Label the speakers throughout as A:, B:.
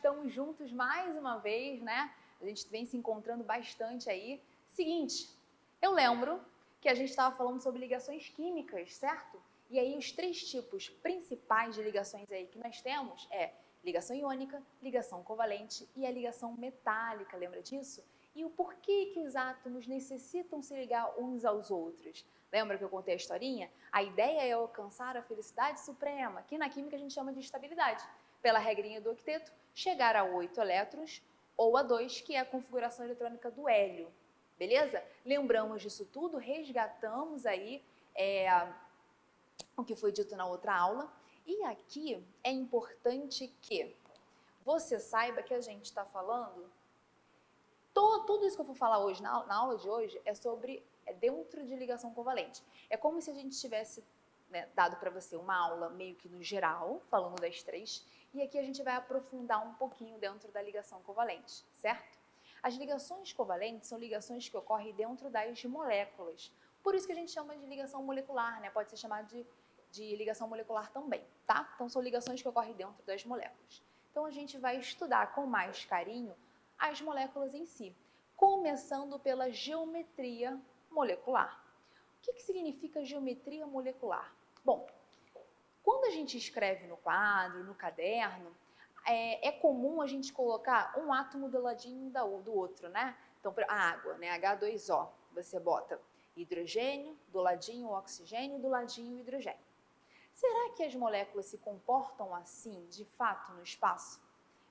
A: estamos juntos mais uma vez, né? A gente vem se encontrando bastante aí. Seguinte, eu lembro que a gente estava falando sobre ligações químicas, certo? E aí os três tipos principais de ligações aí que nós temos é ligação iônica, ligação covalente e a ligação metálica, lembra disso? E o porquê que os átomos necessitam se ligar uns aos outros? Lembra que eu contei a historinha? A ideia é alcançar a felicidade suprema, que na química a gente chama de estabilidade. Pela regrinha do octeto, chegar a 8 elétrons ou a 2, que é a configuração eletrônica do hélio. Beleza? Lembramos disso tudo, resgatamos aí o que foi dito na outra aula. E aqui é importante que você saiba que a gente está falando, tudo isso que eu vou falar hoje, na aula de hoje, é sobre dentro de ligação covalente. É como se a gente tivesse dado para você uma aula meio que no geral, falando das três, e aqui a gente vai aprofundar um pouquinho dentro da ligação covalente, certo? As ligações covalentes são ligações que ocorrem dentro das moléculas. Por isso que a gente chama de ligação molecular, né? Pode ser chamado de ligação molecular também, tá? Então são ligações que ocorrem dentro das moléculas. Então a gente vai estudar com mais carinho as moléculas em si, começando pela geometria molecular. O que significa geometria molecular? Bom, quando a gente escreve no quadro, no caderno, é comum a gente colocar um átomo do ladinho do outro, né? Então, a água, né? H2O, você bota hidrogênio, do ladinho o oxigênio, do ladinho o hidrogênio. Será que as moléculas se comportam assim, de fato, no espaço?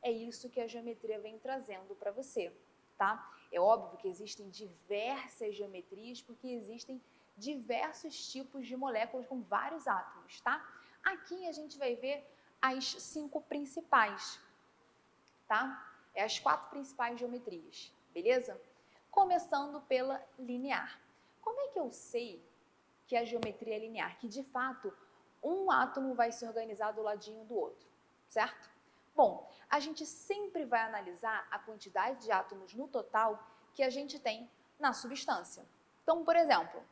A: É isso que a geometria vem trazendo para você, tá? É óbvio que existem diversas geometrias, porque existem diversos tipos de moléculas com vários átomos, tá? Aqui a gente vai ver as 5 principais, tá? É as 4 principais geometrias, beleza? Começando pela linear. Como é que eu sei que a geometria é linear? Que, de fato, um átomo vai se organizar do ladinho do outro, certo? Bom, a gente sempre vai analisar a quantidade de átomos no total que a gente tem na substância. Então, por exemplo,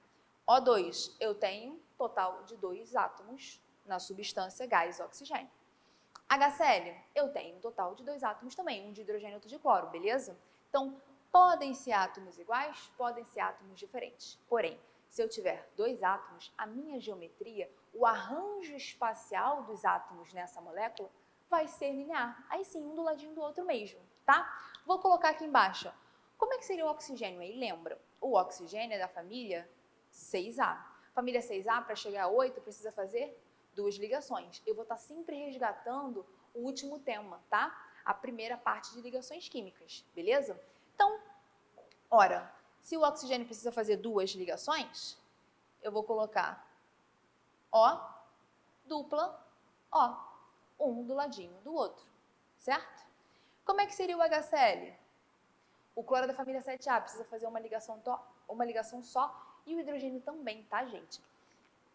A: O2, eu tenho total de 2 átomos na substância gás oxigênio. HCl, eu tenho um total de 2 átomos também, um de hidrogênio e outro de cloro, beleza? Então, podem ser átomos iguais, podem ser átomos diferentes. Porém, se eu tiver 2 átomos, a minha geometria, o arranjo espacial dos átomos nessa molécula vai ser linear. Aí sim, um do ladinho do outro mesmo, tá? Vou colocar aqui embaixo. Como é que seria o oxigênio aí? Lembra? O oxigênio é da família 6A. Família 6A, para chegar a 8, precisa fazer 2 ligações. Eu vou estar sempre resgatando o último tema, tá? A primeira parte de ligações químicas, beleza? Então, ora, se o oxigênio precisa fazer 2 ligações, eu vou colocar O, dupla, O, um do ladinho do outro, certo? Como é que seria o HCl? O cloro da família 7A precisa fazer uma ligação só e o hidrogênio também, tá, gente?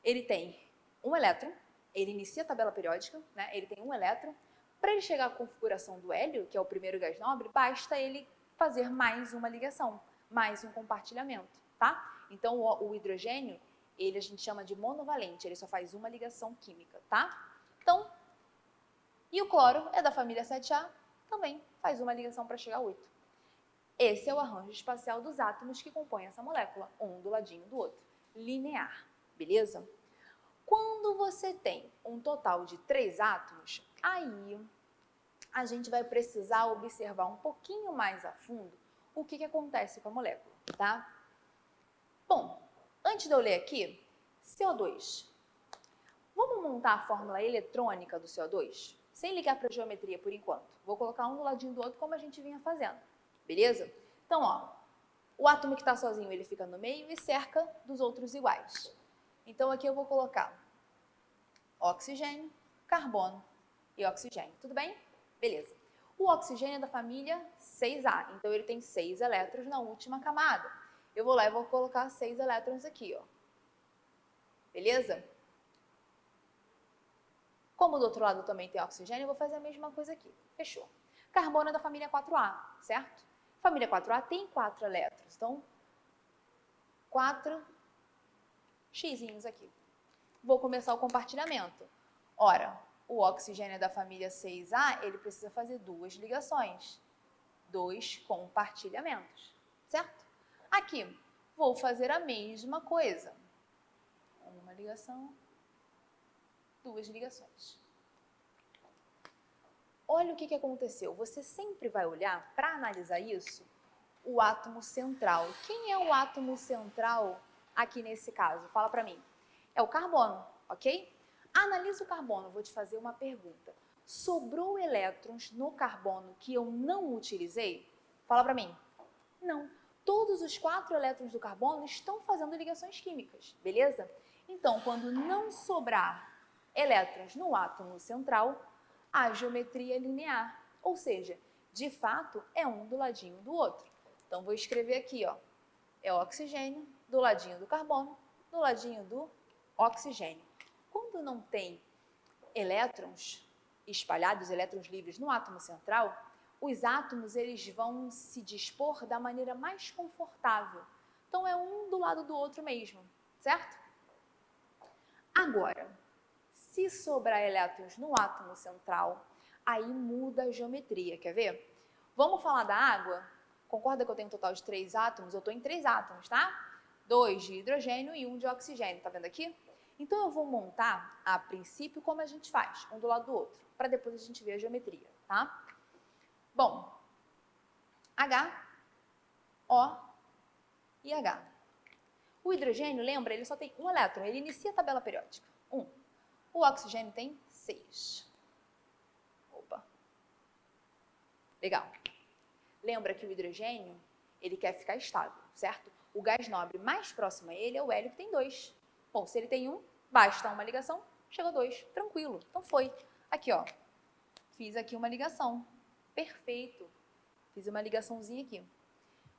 A: Ele tem um elétron, ele inicia a tabela periódica, né? Ele tem um elétron. Para ele chegar à configuração do hélio, que é o primeiro gás nobre, basta ele fazer mais uma ligação, mais um compartilhamento, tá? Então, o hidrogênio, ele a gente chama de monovalente, ele só faz uma ligação química, tá? Então, e o cloro é da família 7A, também faz uma ligação para chegar a 8. Esse é o arranjo espacial dos átomos que compõem essa molécula, um do ladinho do outro, linear, beleza? Quando você tem um total de 3 átomos, aí a gente vai precisar observar um pouquinho mais a fundo o que acontece com a molécula, tá? Bom, antes de eu ler aqui, CO2. Vamos montar a fórmula eletrônica do CO2? Sem ligar para a geometria por enquanto. Vou colocar um do ladinho do outro como a gente vinha fazendo, beleza? Então, ó, o átomo que está sozinho, ele fica no meio e cerca dos outros iguais. Então, aqui eu vou colocar oxigênio, carbono e oxigênio. Tudo bem? Beleza. O oxigênio é da família 6A, então ele tem 6 elétrons na última camada. Eu vou lá e vou colocar 6 elétrons aqui, ó. Beleza? Como do outro lado também tem oxigênio, eu vou fazer a mesma coisa aqui. Fechou. Carbono é da família 4A, certo? Família 4A tem 4 elétrons, então 4 xizinhos aqui. Vou começar o compartilhamento. Ora, o oxigênio é da família 6A, ele precisa fazer 2 ligações, 2 compartilhamentos, certo? Aqui, vou fazer a mesma coisa. Uma ligação, 2 ligações. Olha o que aconteceu. Você sempre vai olhar, para analisar isso, o átomo central. Quem é o átomo central aqui nesse caso? Fala para mim. É o carbono, ok? Analisa o carbono. Vou te fazer uma pergunta. Sobrou elétrons no carbono que eu não utilizei? Fala para mim. Não. Todos os 4 elétrons do carbono estão fazendo ligações químicas, beleza? Então, quando não sobrar elétrons no átomo central, a geometria é linear, ou seja, de fato é um do ladinho do outro. Então vou escrever aqui, ó, é oxigênio do ladinho do carbono, do ladinho do oxigênio. Quando não tem elétrons espalhados, elétrons livres no átomo central, os átomos eles vão se dispor da maneira mais confortável. Então é um do lado do outro mesmo, certo? Agora, se sobrar elétrons no átomo central, aí muda a geometria, quer ver? Vamos falar da água? Concorda que eu tenho um total de 3 átomos? Eu estou em 3 átomos, tá? 2 de hidrogênio e 1 de oxigênio, tá vendo aqui? Então eu vou montar, a princípio, como a gente faz, um do lado do outro, para depois a gente ver a geometria, tá? Bom, H, O e H. O hidrogênio, lembra, ele só tem um elétron, ele inicia a tabela periódica, 1. O oxigênio tem 6. Opa. Legal. Lembra que o hidrogênio, ele quer ficar estável, certo? O gás nobre mais próximo a ele é o hélio, que tem 2. Bom, se ele tem 1, basta uma ligação, chegou 2. Tranquilo. Então foi. Aqui, ó. Fiz aqui uma ligação. Perfeito. Fiz uma ligaçãozinha aqui.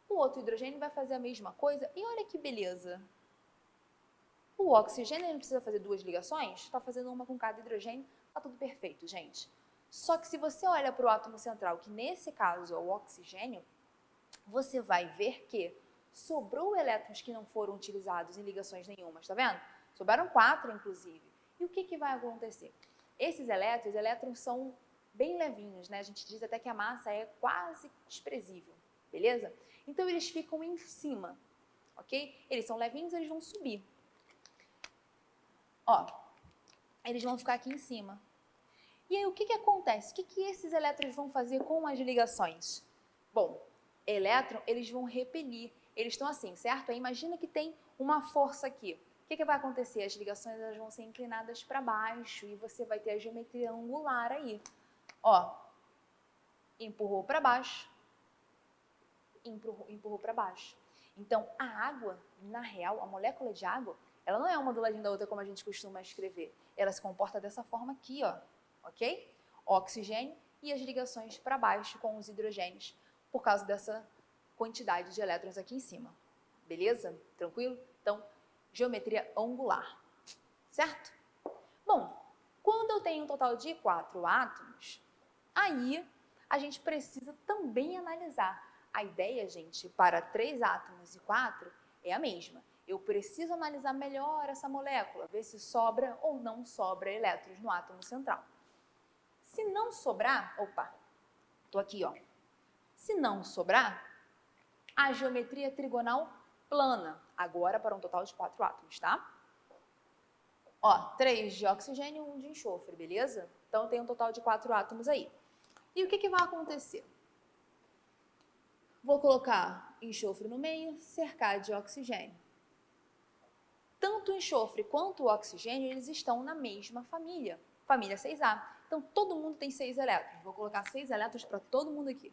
A: O outro hidrogênio vai fazer a mesma coisa. E olha que beleza. O oxigênio ele precisa fazer 2 ligações, está fazendo uma com cada hidrogênio, está tudo perfeito, gente. Só que se você olha para o átomo central, que nesse caso é o oxigênio, você vai ver que sobrou elétrons que não foram utilizados em ligações nenhumas, tá vendo? Sobraram 4, inclusive. E o que vai acontecer? Esses elétrons são bem levinhos, né? A gente diz até que a massa é quase desprezível, beleza? Então eles ficam em cima, ok? Eles são levinhos, eles vão subir. Ó, eles vão ficar aqui em cima. E aí, o que acontece? O que esses elétrons vão fazer com as ligações? Bom, elétron, eles vão repelir. Eles estão assim, certo? Aí, imagina que tem uma força aqui. O que vai acontecer? As ligações elas vão ser inclinadas para baixo e você vai ter a geometria angular aí. Ó, empurrou para baixo, empurrou para baixo. Então, a água, na real, a molécula de água, ela não é uma do ladinho da outra como a gente costuma escrever. Ela se comporta dessa forma aqui, ó, ok? Oxigênio e as ligações para baixo com os hidrogênios, por causa dessa quantidade de elétrons aqui em cima. Beleza? Tranquilo? Então, geometria angular, certo? Bom, quando eu tenho um total de 4 átomos, aí a gente precisa também analisar. A ideia, gente, para 3 átomos e 4 é a mesma. Eu preciso analisar melhor essa molécula, ver se sobra ou não sobra elétrons no átomo central. Se não sobrar, opa, tô aqui, ó. Se não sobrar, a geometria trigonal plana, agora para um total de 4 átomos, tá? Ó, 3 de oxigênio e 1 de enxofre, beleza? Então tem um total de 4 átomos aí. E o que vai acontecer? Vou colocar enxofre no meio, cercar de oxigênio. Tanto o enxofre quanto o oxigênio, eles estão na mesma família, família 6A. Então, todo mundo tem 6 elétrons. Vou colocar 6 elétrons para todo mundo aqui.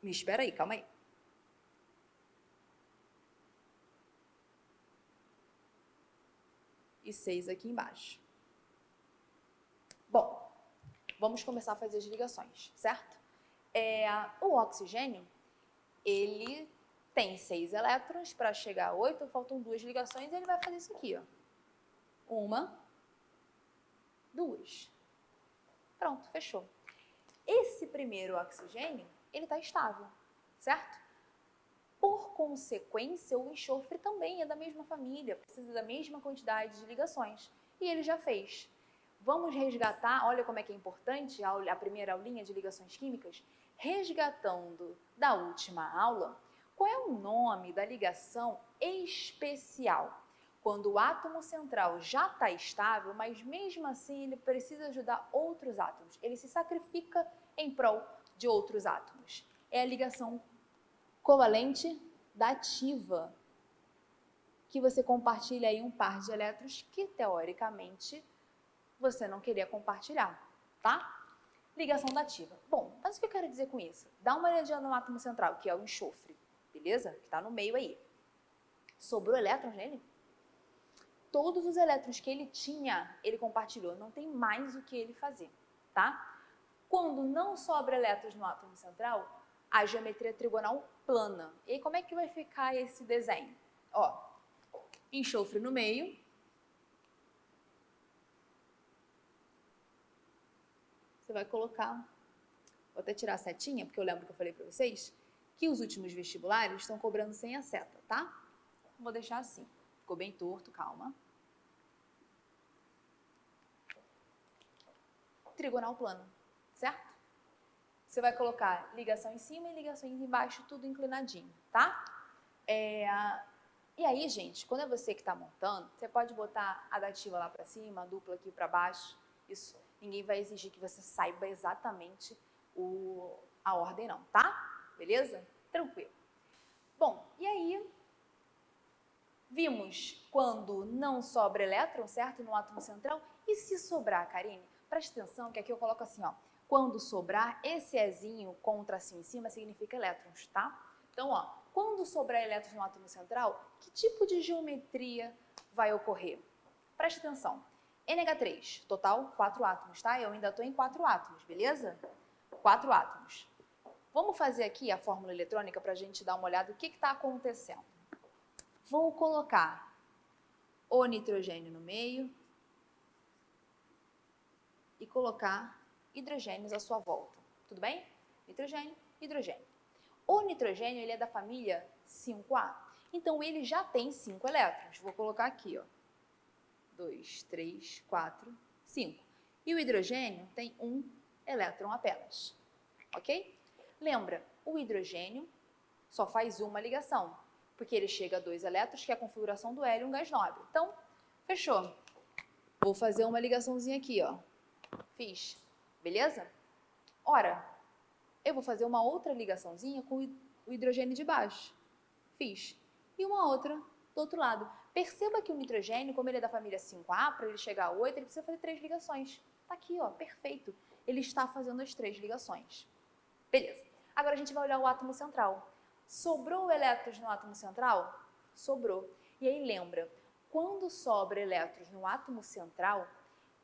A: Me espera aí, calma aí. E 6 aqui embaixo. Bom, vamos começar a fazer as ligações, certo? O oxigênio, ele tem 6 elétrons, para chegar a 8, faltam 2 ligações, e ele vai fazer isso aqui, ó. 1, 2. Pronto, fechou. Esse primeiro oxigênio, ele está estável, certo? Por consequência, o enxofre também é da mesma família, precisa da mesma quantidade de ligações. E ele já fez. Vamos resgatar, olha como é que é importante a primeira aulinha de ligações químicas, resgatando da última aula, qual é o nome da ligação especial? Quando o átomo central já está estável, mas mesmo assim ele precisa ajudar outros átomos. Ele se sacrifica em prol de outros átomos. É a ligação covalente dativa, que você compartilha aí um par de elétrons que, teoricamente, você não queria compartilhar, tá? Ligação dativa. Bom, mas o que eu quero dizer com isso? Dá uma olhadinha no átomo central, que é o enxofre, beleza? Que está no meio aí. Sobrou elétrons nele? Todos os elétrons que ele tinha, ele compartilhou. Não tem mais o que ele fazer, tá? Quando não sobra elétrons no átomo central, a geometria trigonal plana. E aí, como é que vai ficar esse desenho? Ó, enxofre no meio. Você vai colocar, vou até tirar a setinha, porque eu lembro que eu falei para vocês, que os últimos vestibulares estão cobrando sem a seta, tá? Vou deixar assim. Ficou bem torto, calma. Trigonal plano, certo? Você vai colocar ligação em cima e ligações embaixo, tudo inclinadinho, tá? E aí, gente, quando é você que está montando, você pode botar a dativa lá para cima, a dupla aqui para baixo. Isso, ninguém vai exigir que você saiba exatamente a ordem não, tá? Beleza? Tranquilo. Bom, e aí, vimos quando não sobra elétron, certo? No átomo central. E se sobrar, Karine? Presta atenção que aqui eu coloco assim, ó. Quando sobrar, esse Ezinho com um tracinho em cima significa elétrons, tá? Então, ó, quando sobrar elétrons no átomo central, que tipo de geometria vai ocorrer? Presta atenção. NH3, total 4 átomos, tá? Eu ainda estou em 4 átomos, beleza? 4 átomos. Vamos fazer aqui a fórmula eletrônica para a gente dar uma olhada no que está acontecendo. Vou colocar o nitrogênio no meio e colocar hidrogênios à sua volta. Tudo bem? Nitrogênio, hidrogênio. O nitrogênio ele é da família 5A. Então, ele já tem 5 elétrons. Vou colocar aqui, ó. 2, 3, 4, 5. E o hidrogênio tem 1 elétron apenas. Ok? Lembra, o hidrogênio só faz uma ligação, porque ele chega a 2 elétrons, que é a configuração do hélio, um gás nobre. Então, fechou. Vou fazer uma ligaçãozinha aqui, ó. Fiz. Beleza? Ora, eu vou fazer uma outra ligaçãozinha com o hidrogênio de baixo. Fiz. E uma outra do outro lado. Perceba que o nitrogênio, como ele é da família 5A, para ele chegar a 8, ele precisa fazer 3 ligações. Tá aqui, ó, perfeito. Ele está fazendo as 3 ligações. Beleza. Agora a gente vai olhar o átomo central. Sobrou elétrons no átomo central? Sobrou. E aí lembra, quando sobra elétrons no átomo central,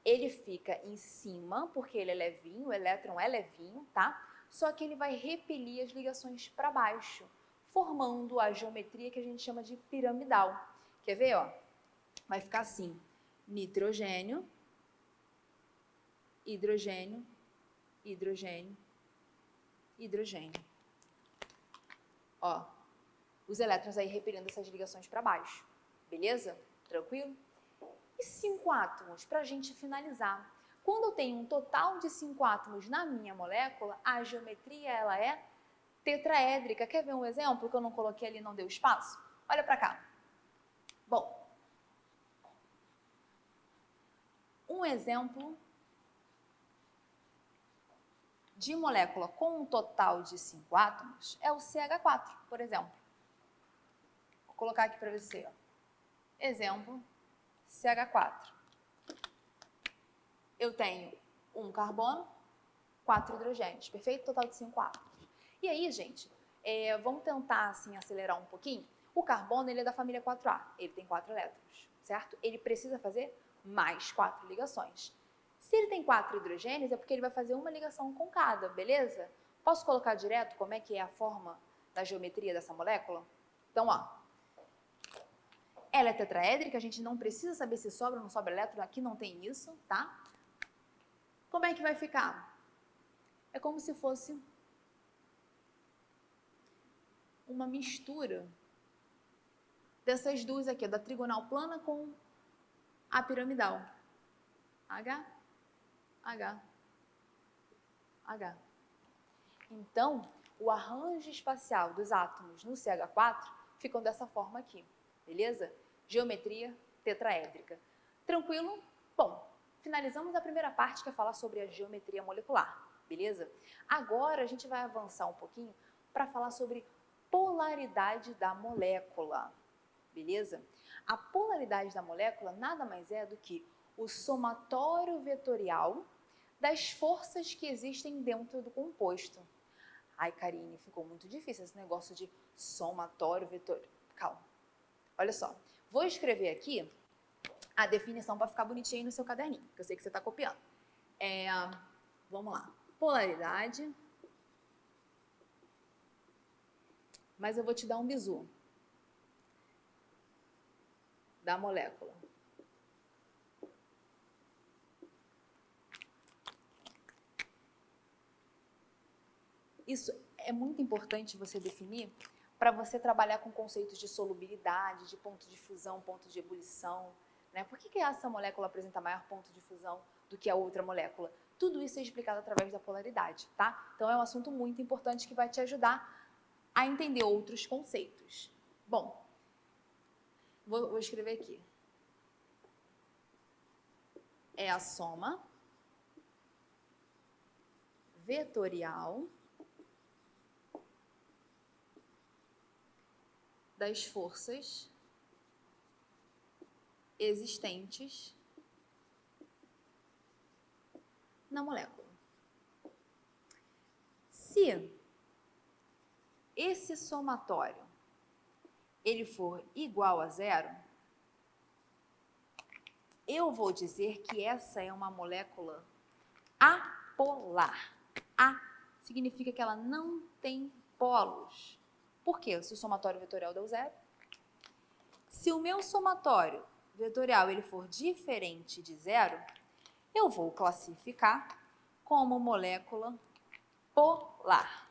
A: ele fica em cima, porque ele é levinho, o elétron é levinho, tá? Só que ele vai repelir as ligações para baixo, formando a geometria que a gente chama de piramidal. Quer ver, ó? Vai ficar assim, nitrogênio, hidrogênio, hidrogênio, hidrogênio. Ó, os elétrons aí repelindo essas ligações para baixo. Beleza? Tranquilo? E 5 átomos, para a gente finalizar. Quando eu tenho um total de 5 átomos na minha molécula, a geometria ela é tetraédrica. Quer ver um exemplo que eu não coloquei ali e não deu espaço? Olha para cá. Bom, um exemplo de molécula com um total de 5 átomos é o CH4, por exemplo. Vou colocar aqui para você. Ó. Exemplo, CH4. Eu tenho um carbono, 4 hidrogênios, perfeito? Total de 5 átomos. E aí, gente, vamos tentar assim acelerar um pouquinho. O carbono ele é da família 4A, ele tem 4 elétrons, certo? Ele precisa fazer mais 4 ligações. Se ele tem 4 hidrogênios, é porque ele vai fazer uma ligação com cada, beleza? Posso colocar direto como é que é a forma da geometria dessa molécula? Então, ó, ela é tetraédrica, a gente não precisa saber se sobra ou não sobra elétron, aqui não tem isso, tá? Como é que vai ficar? É como se fosse uma mistura dessas duas aqui, da trigonal plana com a piramidal. H, H. H. Então, o arranjo espacial dos átomos no CH4 ficam dessa forma aqui, beleza? Geometria tetraédrica. Tranquilo? Bom, finalizamos a primeira parte, que é falar sobre a geometria molecular, beleza? Agora a gente vai avançar um pouquinho para falar sobre polaridade da molécula, beleza? A polaridade da molécula nada mais é do que o somatório vetorial das forças que existem dentro do composto. Ai, Karine, ficou muito difícil esse negócio de somatório vetorial. Calma. Olha só, vou escrever aqui a definição para ficar bonitinha aí no seu caderninho, que eu sei que você está copiando. Vamos lá. Polaridade. Mas eu vou te dar um bizu da molécula. Isso é muito importante você definir para você trabalhar com conceitos de solubilidade, de ponto de fusão, ponto de ebulição, né? Por que essa molécula apresenta maior ponto de fusão do que a outra molécula? Tudo isso é explicado através da polaridade, tá? Então é um assunto muito importante que vai te ajudar a entender outros conceitos. Bom, vou escrever aqui. É a soma vetorial das forças existentes na molécula. Se esse somatório ele for igual a zero, eu vou dizer que essa é uma molécula apolar. A significa que ela não tem polos. Por quê? Se o somatório vetorial deu zero. Se o meu somatório vetorial ele for diferente de zero, eu vou classificar como molécula polar.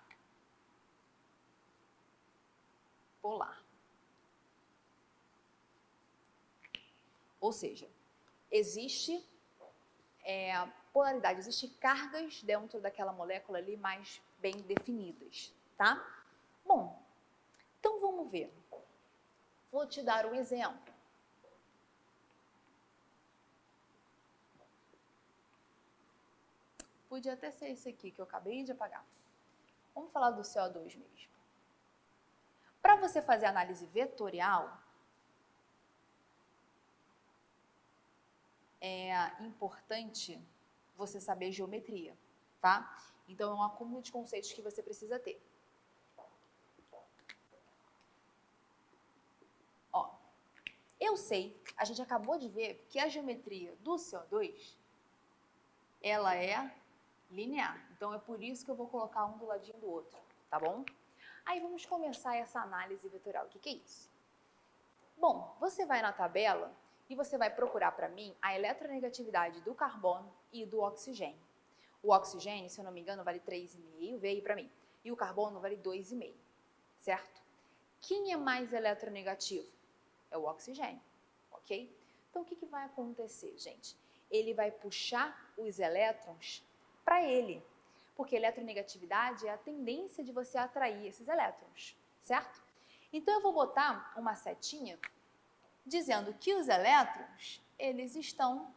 A: Polar. Ou seja, existe polaridade, existe cargas dentro daquela molécula ali mais bem definidas, tá? Bom, então vamos ver. Vou te dar um exemplo. Podia até ser esse aqui que eu acabei de apagar. Vamos falar do CO2 mesmo. Para você fazer análise vetorial, é importante você saber geometria, tá? Então, é um acúmulo de conceitos que você precisa ter. Ó, eu sei, a gente acabou de ver que a geometria do CO2, ela é linear. Então, é por isso que eu vou colocar um do ladinho do outro, tá bom? Aí, vamos começar essa análise vetorial. O que é isso? Bom, você vai na tabela e você vai procurar para mim a eletronegatividade do carbono e do oxigênio. O oxigênio, se eu não me engano, vale 3,5, vê aí para mim. E o carbono vale 2,5, certo? Quem é mais eletronegativo? É o oxigênio, ok? Então, o que vai acontecer, gente? Ele vai puxar os elétrons para ele, porque eletronegatividade é a tendência de você atrair esses elétrons, certo? Então, eu vou botar uma setinha dizendo que os elétrons, eles estão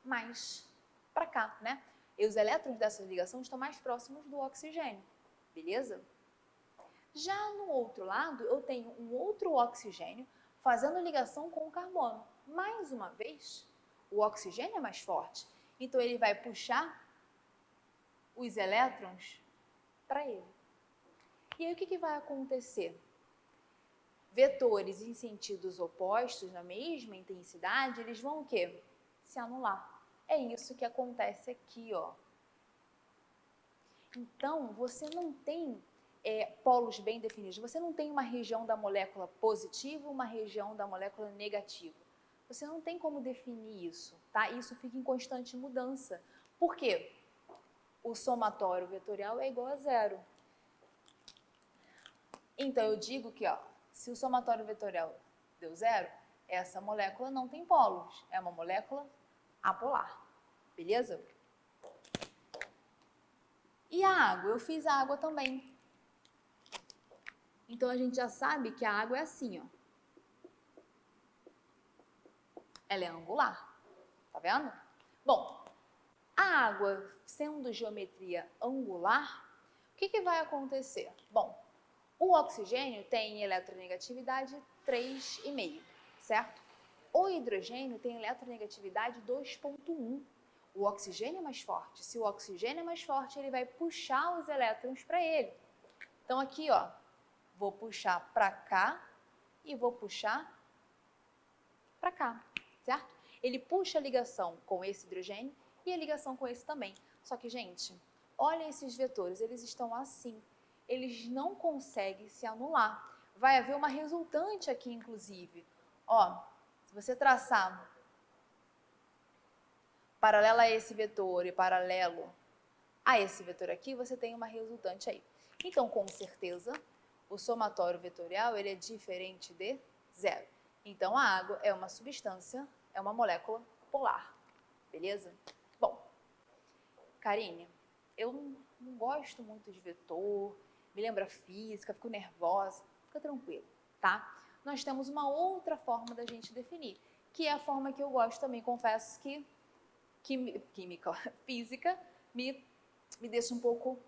A: mais para cá, né? E os elétrons dessa ligação estão mais próximos do oxigênio, beleza? Já no outro lado, eu tenho um outro oxigênio fazendo ligação com o carbono. Mais uma vez, o oxigênio é mais forte, então ele vai puxar os elétrons para ele. E aí o que vai acontecer? Vetores em sentidos opostos, na mesma intensidade, eles vão o quê? Se anular. É isso que acontece aqui, ó. Então, você não tem polos bem definidos. Você não tem uma região da molécula positiva, uma região da molécula negativa. Você não tem como definir isso, tá? Isso fica em constante mudança. Por quê? O somatório vetorial é igual a zero. Então, eu digo que, ó, se o somatório vetorial deu zero, essa molécula não tem polos. É uma molécula apolar. beleza? E a água? Eu fiz a água também. Então, a gente já sabe que a água é assim, ó. Ela é angular, tá vendo? Bom, a água sendo geometria angular, o que vai acontecer? Bom, o oxigênio tem eletronegatividade 3,5, certo? O hidrogênio tem eletronegatividade 2,1. O oxigênio é mais forte. Se o oxigênio é mais forte, ele vai puxar os elétrons para ele. Então, aqui, ó, vou puxar para cá e vou puxar para cá, certo? Ele puxa a ligação com esse hidrogênio e a ligação com esse também. Só que, gente, olha esses vetores, eles estão assim. Eles não conseguem se anular. Vai haver uma resultante aqui, inclusive. Ó, se você traçar paralelo a esse vetor e paralelo a esse vetor aqui, você tem uma resultante aí. Então, com certeza, o somatório vetorial ele é diferente de zero. Então, a água é uma substância, é uma molécula polar, beleza? Bom, Karine, eu não gosto muito de vetor, me lembra física, fico nervosa, fica tranquilo, tá? Nós temos uma outra forma da gente definir, que é a forma que eu gosto também, confesso que química, física, me deixa um pouco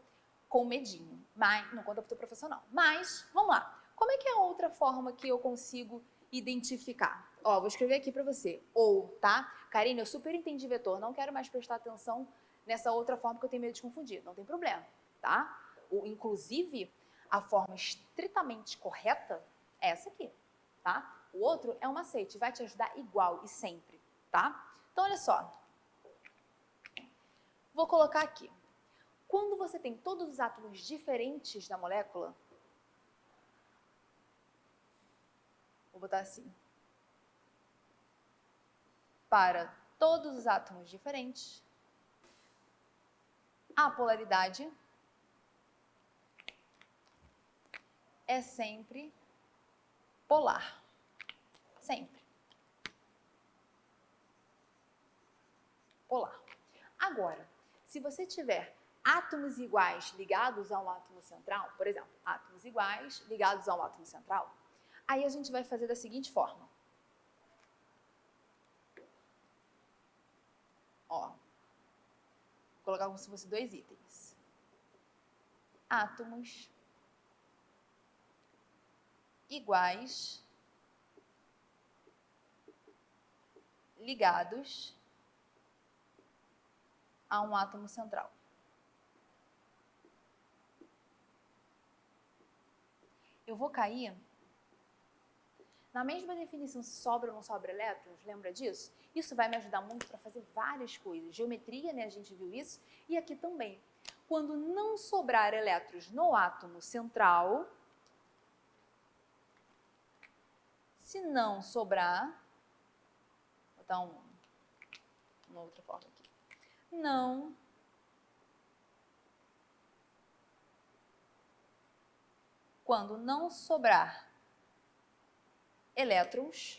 A: com medinho, mas não conta para o teu profissional. Mas, vamos lá, como é que é a outra forma que eu consigo identificar? Ó, vou escrever aqui para você, ou, tá? Karine, eu super entendi vetor, não quero mais prestar atenção nessa outra forma que eu tenho medo de confundir, não tem problema, tá? Inclusive, a forma estritamente correta é essa aqui, tá? O outro é um macete, vai te ajudar igual e sempre, tá? Então, olha só. Vou colocar aqui. Quando você tem todos os átomos diferentes da molécula, vou botar assim. Para todos os átomos diferentes, a polaridade é sempre polar. Sempre. Polar. Agora, se você tiver átomos iguais ligados a um átomo central, por exemplo, átomos iguais ligados a um átomo central, aí a gente vai fazer da seguinte forma. Ó, vou colocar como se fosse dois itens. Átomos iguais ligados a um átomo central. Eu vou cair na mesma definição se sobra ou não sobra elétrons, lembra disso? Isso vai me ajudar muito para fazer várias coisas. Geometria, né, a gente viu isso, e aqui também. Quando não sobrar elétrons no átomo central, se não sobrar, vou botar uma outra forma aqui, não quando não sobrar elétrons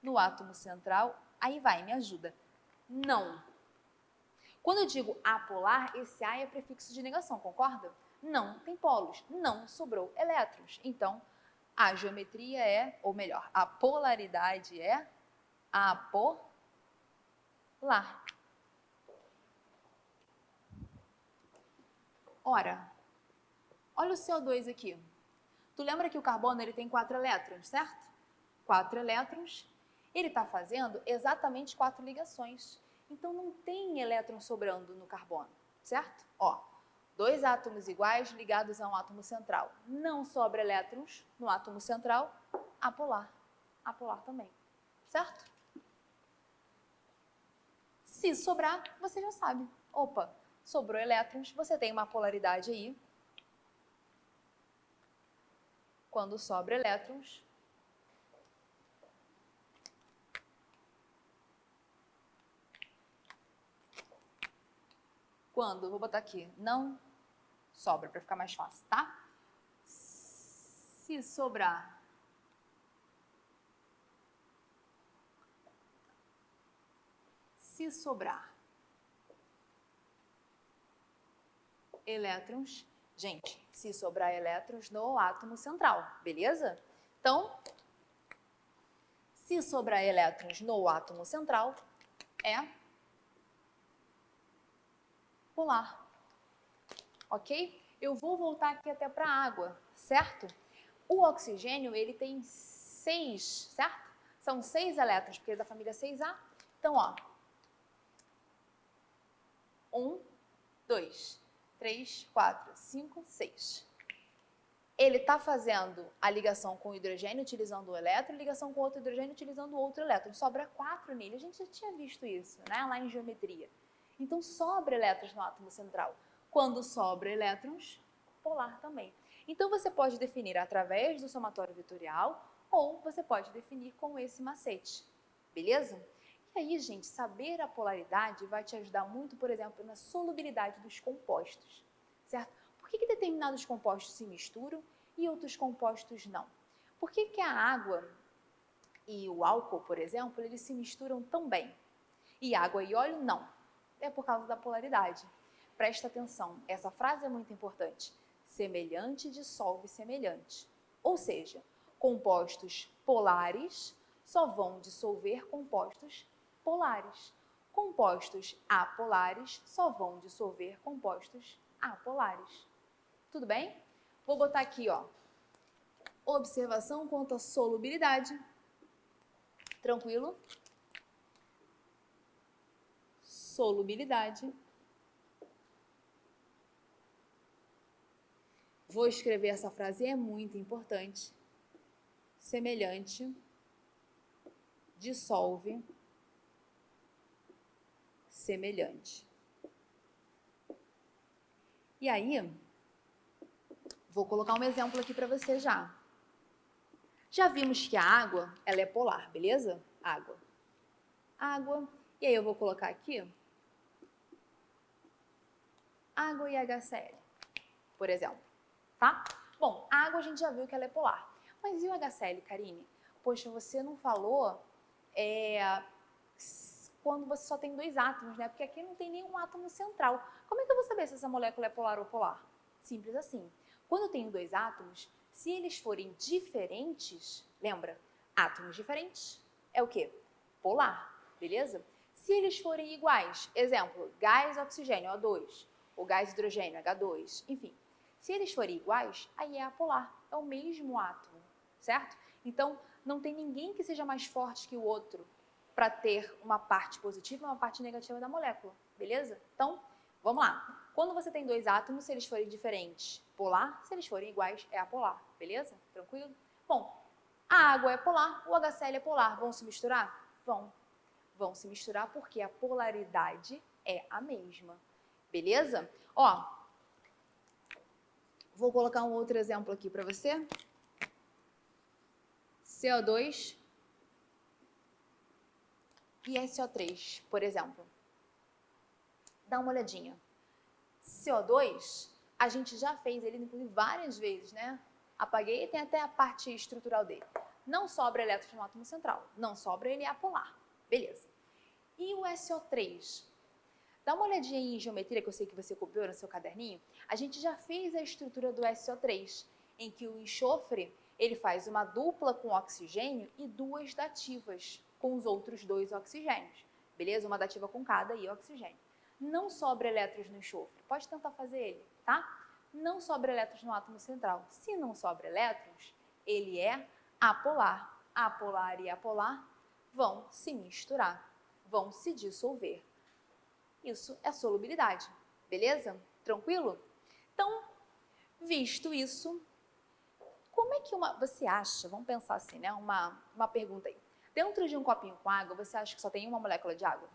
A: no átomo central, aí vai, me ajuda. Não. Quando eu digo apolar, esse A é prefixo de negação, concorda? Não tem polos, não sobrou elétrons. Então, a geometria é, ou melhor, a polaridade é apolar. Ora, olha o CO2 aqui. Tu lembra que o carbono ele tem 4 elétrons, certo? 4 elétrons. Ele está fazendo exatamente 4 ligações. Então, não tem elétron sobrando no carbono, certo? Ó, 2 átomos iguais ligados a um átomo central. Não sobra elétrons no átomo central, apolar. Apolar também, certo? Se sobrar, você já sabe. Opa, sobrou elétrons, você tem uma polaridade aí. Quando sobra elétrons, vou botar aqui, não sobra, para ficar mais fácil, tá? Se sobrar elétrons, gente, se sobrar elétrons no átomo central, beleza? Então, se sobrar elétrons no átomo central, é polar, ok? Eu vou voltar aqui até para a água, certo? O oxigênio, ele tem 6, certo? São 6 elétrons, porque é da família 6A. Então, ó, 1, 2, 3, 4, 5, 6. Ele está fazendo a ligação com o hidrogênio utilizando o elétron, ligação com outro hidrogênio utilizando o outro elétron. Sobra 4 nele. A gente já tinha visto isso, né? Lá em geometria. Então, sobra elétrons no átomo central. Quando sobra elétrons, polar também. Então, você pode definir através do somatório vetorial ou você pode definir com esse macete, beleza? E aí, gente, saber a polaridade vai te ajudar muito, por exemplo, na solubilidade dos compostos, certo? Por que determinados compostos se misturam e outros compostos não? Por que a água e o álcool, por exemplo, eles se misturam tão bem? E água e óleo, não. É por causa da polaridade. Presta atenção, essa frase é muito importante. Semelhante dissolve semelhante. Ou seja, compostos polares só vão dissolver compostos polares. Compostos apolares só vão dissolver compostos apolares. Tudo bem? Vou botar aqui, ó, observação quanto à solubilidade. Tranquilo? Solubilidade. Vou escrever essa frase, é muito importante. Semelhante, dissolve, semelhante. E aí, vou colocar um exemplo aqui para você já. Já vimos que a água, ela é polar, beleza? Água. Água. E aí eu vou colocar aqui água e HCl, por exemplo, tá? Bom, a água a gente já viu que ela é polar. Mas e o HCl, Karine? Poxa, você não falou quando você só tem 2 átomos, né? Porque aqui não tem nenhum átomo central. Como é que eu vou saber se essa molécula é polar ou polar? Simples assim. Quando eu tenho 2 átomos, se eles forem diferentes, lembra? Átomos diferentes é o quê? Polar, beleza? Se eles forem iguais, exemplo, gás oxigênio, O2, ou gás hidrogênio, H2, enfim. Se eles forem iguais, aí é apolar, é o mesmo átomo, certo? Então, não tem ninguém que seja mais forte que o outro para ter uma parte positiva e uma parte negativa da molécula, beleza? Então, vamos lá. Quando você tem 2 átomos, se eles forem diferentes, polar, se eles forem iguais, é apolar, beleza? Tranquilo? Bom, a água é polar, o HCl é polar, vão se misturar? Vão se misturar porque a polaridade é a mesma, beleza? Ó, vou colocar um outro exemplo aqui para você. CO2 e SO3, por exemplo. Dá uma olhadinha. CO2, a gente já fez ele, inclusive, várias vezes, né? Apaguei e tem até a parte estrutural dele. Não sobra elétrons no átomo central. Não sobra, ele é apolar. Beleza. E o SO3? Dá uma olhadinha aí em geometria, que eu sei que você copiou no seu caderninho. A gente já fez a estrutura do SO3, em que o enxofre, ele faz uma dupla com oxigênio e 2 dativas com os outros 2 oxigênios. Beleza? Uma dativa com cada e oxigênio. Não sobra elétrons no enxofre. Pode tentar fazer ele, tá? Não sobra elétrons no átomo central. Se não sobra elétrons, ele é apolar. Apolar e apolar vão se misturar, vão se dissolver. Isso é solubilidade, beleza? Tranquilo? Então, visto isso, como é que você acha, vamos pensar assim, né? Uma pergunta aí. Dentro de um copinho com água, você acha que só tem uma molécula de água?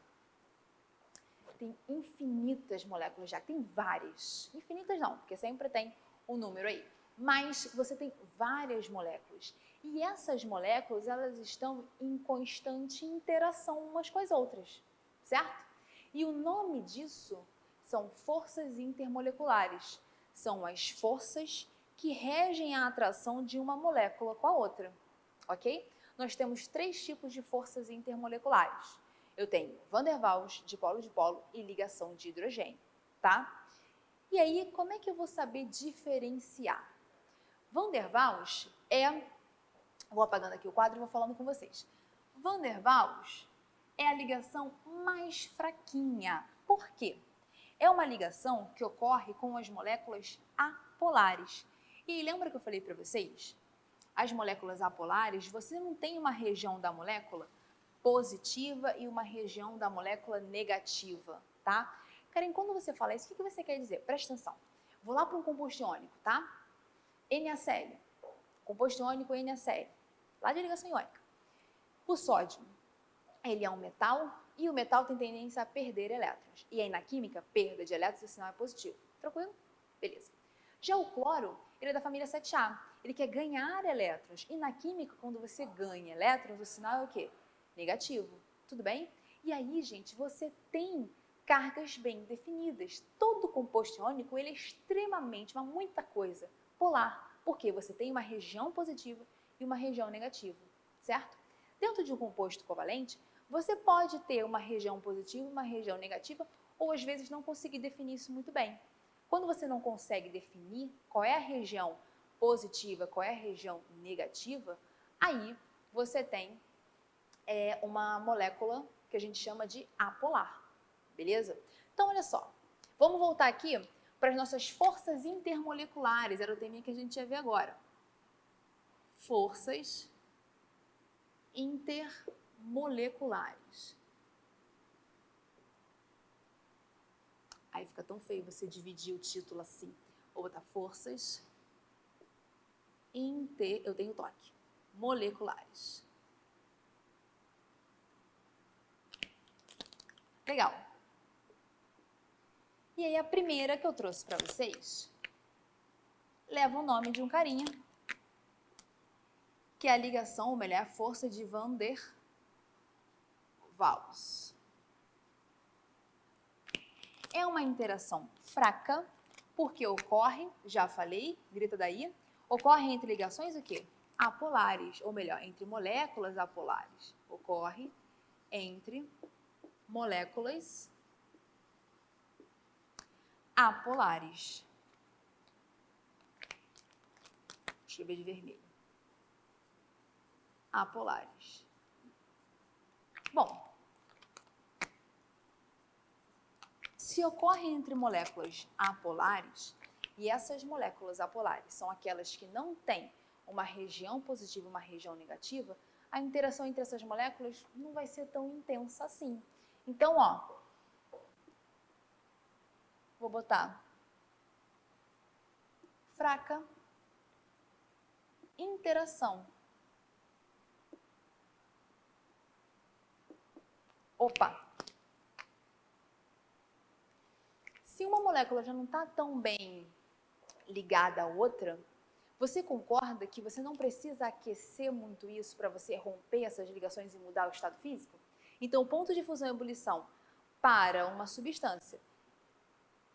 A: Tem infinitas moléculas de água, tem várias. Infinitas não, porque sempre tem um número aí. Mas você tem várias moléculas. E essas moléculas, elas estão em constante interação umas com as outras, certo? E o nome disso são forças intermoleculares. São as forças que regem a atração de uma molécula com a outra, ok? Nós temos 3 tipos de forças intermoleculares. Eu tenho van der Waals, dipolo-dipolo e ligação de hidrogênio, tá? E aí, como é que eu vou saber diferenciar? Van der Waals vou apagando aqui o quadro e vou falando com vocês. Van der Waals é a ligação mais fraquinha. Por quê? É uma ligação que ocorre com as moléculas apolares. E lembra que eu falei para vocês? As moléculas apolares, você não tem uma região da molécula positiva e uma região da molécula negativa, tá? Karen, quando você fala isso, o que você quer dizer? Presta atenção. Vou lá para um composto iônico, tá? NaCl. Composto iônico NaCl. Lá de ligação iônica. O sódio, ele é um metal e o metal tem tendência a perder elétrons. E aí na química, perda de elétrons, o sinal é positivo. Tranquilo? Beleza. Já o cloro, ele é da família 7A. Ele quer ganhar elétrons. E na química, quando você ganha elétrons, o sinal é o quê? Negativo. Tudo bem? E aí, gente, você tem cargas bem definidas. Todo composto iônico, ele é extremamente, mas muita coisa, polar. Porque você tem uma região positiva e uma região negativa, certo? Dentro de um composto covalente, você pode ter uma região positiva e uma região negativa, ou às vezes não conseguir definir isso muito bem. Quando você não consegue definir qual é a região positiva, qual é a região negativa, aí você tem uma molécula que a gente chama de apolar, beleza? Então, olha só, vamos voltar aqui para as nossas forças intermoleculares, era o tema que a gente ia ver agora. Forças intermoleculares. Aí fica tão feio você dividir o título assim. Vou botar forças eu tenho toque. Moleculares. Legal. E aí a primeira que eu trouxe para vocês leva o nome de um carinha, que é a ligação, ou melhor, a força de Van der Waals. É uma interação fraca, porque ocorre, já falei, grita daí, ocorre entre ligações o quê? Apolares, ou melhor, entre moléculas apolares. Ocorre entre moléculas apolares. Vou escrever de vermelho. Apolares. Bom, se ocorre entre moléculas apolares, e essas moléculas apolares são aquelas que não têm uma região positiva e uma região negativa, a interação entre essas moléculas não vai ser tão intensa assim. Então, ó, vou botar fraca interação. Opa! Se uma molécula já não está tão bem ligada à outra, você concorda que você não precisa aquecer muito isso para você romper essas ligações e mudar o estado físico? Então, o ponto de fusão e ebulição para uma substância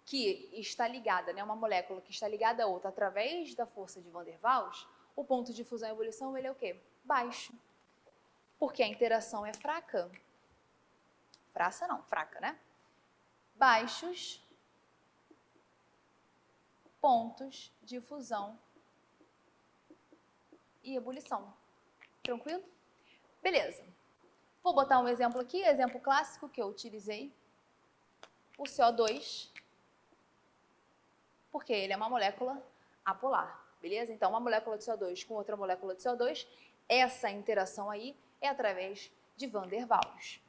A: que está ligada, né, uma molécula que está ligada a outra através da força de Van der Waals, o ponto de fusão e ebulição, ele é o quê? Baixo. Porque a interação é fraca. Fraca, né? Baixos pontos de fusão e ebulição. Tranquilo? Beleza. Vou botar um exemplo aqui, exemplo clássico que eu utilizei. O CO2, porque ele é uma molécula apolar, beleza? Então, uma molécula de CO2 com outra molécula de CO2, essa interação aí é através de Van der Waals.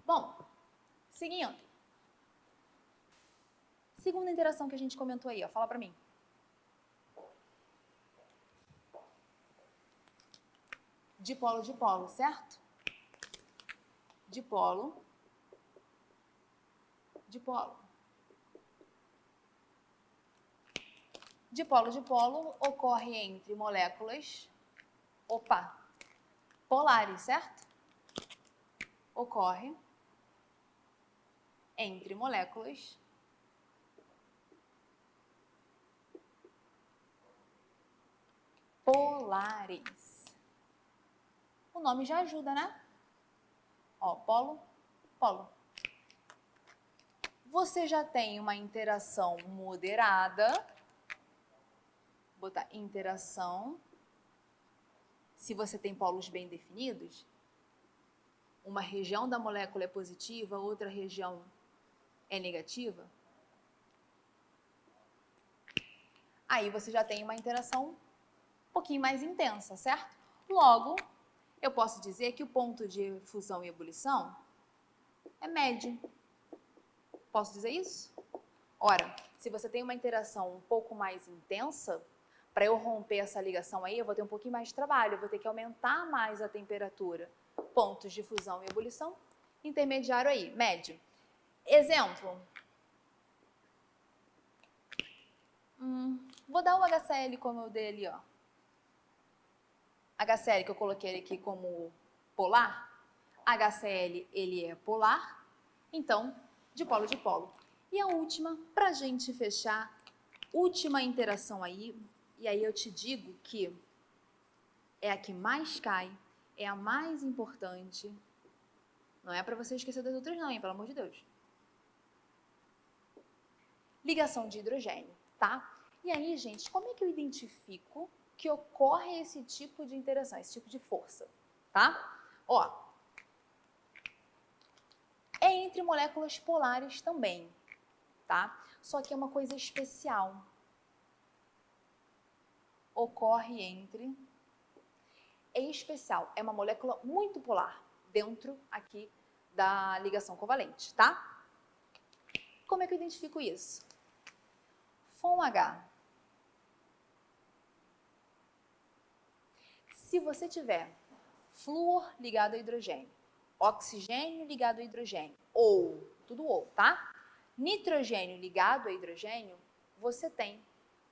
A: Bom, seguindo. Segunda interação que a gente comentou aí, ó, fala pra mim. Dipolo, certo? Dipolo. Dipolo ocorre entre moléculas, polares, certo? Ocorre entre moléculas polares. O nome já ajuda, né? Ó, polo. você já tem uma interação moderada. Vou botar interação. Se você tem polos bem definidos, uma região da molécula é positiva, outra região é negativa, aí você já tem uma interação um pouquinho mais intensa, certo? Logo, eu posso dizer que o ponto de fusão e ebulição é médio. Posso dizer isso? Ora, se você tem uma interação um pouco mais intensa, para eu romper essa ligação aí, eu vou ter um pouquinho mais de trabalho, eu vou ter que aumentar mais a temperatura. Pontos de fusão e ebulição, intermediário aí, médio. Exemplo. Vou dar o HCl como eu dei ali, ó. HCl que eu coloquei ele aqui como polar. HCl, ele é polar, então, de polo. E a última, pra gente fechar, última interação aí, e aí eu te digo que é a que mais cai, é a mais importante. Não é para você esquecer das outras não, hein? Pelo amor de Deus. Ligação de hidrogênio, tá? E aí, gente, como é que eu identifico que ocorre esse tipo de interação, esse tipo de força, tá? Ó, é entre moléculas polares também, tá? Só que é uma coisa especial. Ocorre entre... É especial, é uma molécula muito polar dentro aqui da ligação covalente, tá? Como é que eu identifico isso? FONH. Se você tiver flúor ligado a hidrogênio, oxigênio ligado a hidrogênio, tudo ou, tá? Nitrogênio ligado a hidrogênio, você tem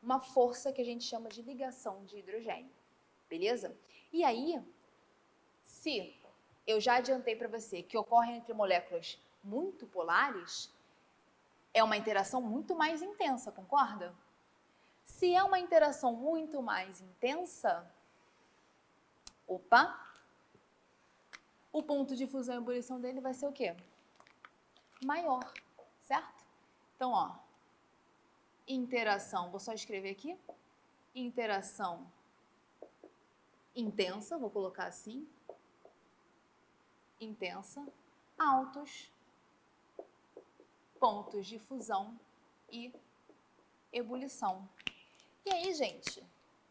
A: uma força que a gente chama de ligação de hidrogênio, beleza? E aí, se eu já adiantei para você que ocorre entre moléculas muito polares, é uma interação muito mais intensa, concorda? Se é uma interação muito mais intensa, o ponto de fusão e ebulição dele vai ser o quê? Maior, certo? Então, ó, interação, vou só escrever aqui, interação intensa, vou colocar assim, intensa, altos pontos de fusão e ebulição. E aí, gente,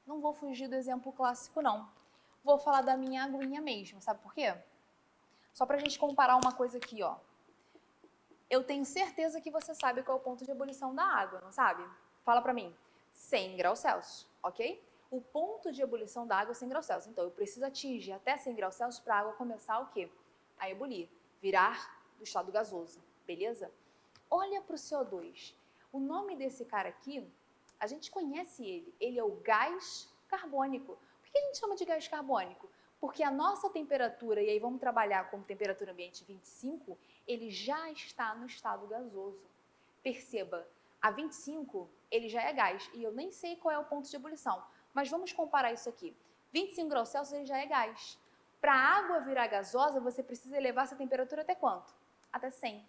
A: não vou fugir do exemplo clássico, não. Vou falar da minha aguinha mesmo, sabe por quê? Só pra gente comparar uma coisa aqui, ó. Eu tenho certeza que você sabe qual é o ponto de ebulição da água, não sabe? Fala pra mim. 100 graus Celsius, ok? O ponto de ebulição da água é 100 graus Celsius. Então, eu preciso atingir até 100 graus Celsius para a água começar o quê? A ebulir, virar do estado gasoso, beleza? Olha para o CO2. O nome desse cara aqui, a gente conhece ele. Ele é o gás carbônico. Por que a gente chama de gás carbônico? Porque a nossa temperatura, e aí vamos trabalhar com temperatura ambiente 25, ele já está no estado gasoso. Perceba, a 25 ele já é gás, e eu nem sei qual é o ponto de ebulição, mas vamos comparar isso aqui. 25 graus Celsius ele já é gás. Para a água virar gasosa, você precisa elevar essa temperatura até quanto? Até 100.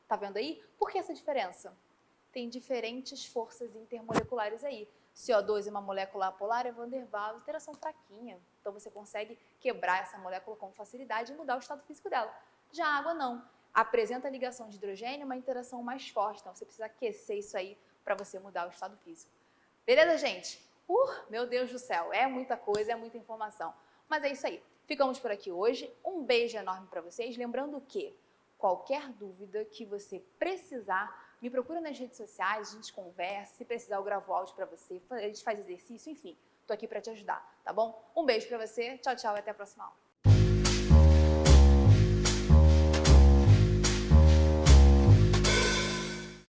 A: Tá vendo aí? Por que essa diferença? Tem diferentes forças intermoleculares aí. CO2 é uma molécula polar, é Van der Waals, interação fraquinha. Então você consegue quebrar essa molécula com facilidade e mudar o estado físico dela. Já a água não. Apresenta a ligação de hidrogênio, uma interação mais forte. Então você precisa aquecer isso aí para você mudar o estado físico. Beleza, gente? Meu Deus do céu, é muita coisa, é muita informação. Mas é isso aí. Ficamos por aqui hoje. Um beijo enorme para vocês. Lembrando que qualquer dúvida que você precisar, me procura nas redes sociais, a gente conversa. Se precisar, eu gravo áudio para você, a gente faz exercício, enfim. Tô aqui para te ajudar, tá bom? Um beijo para você. Tchau, tchau e até a próxima aula.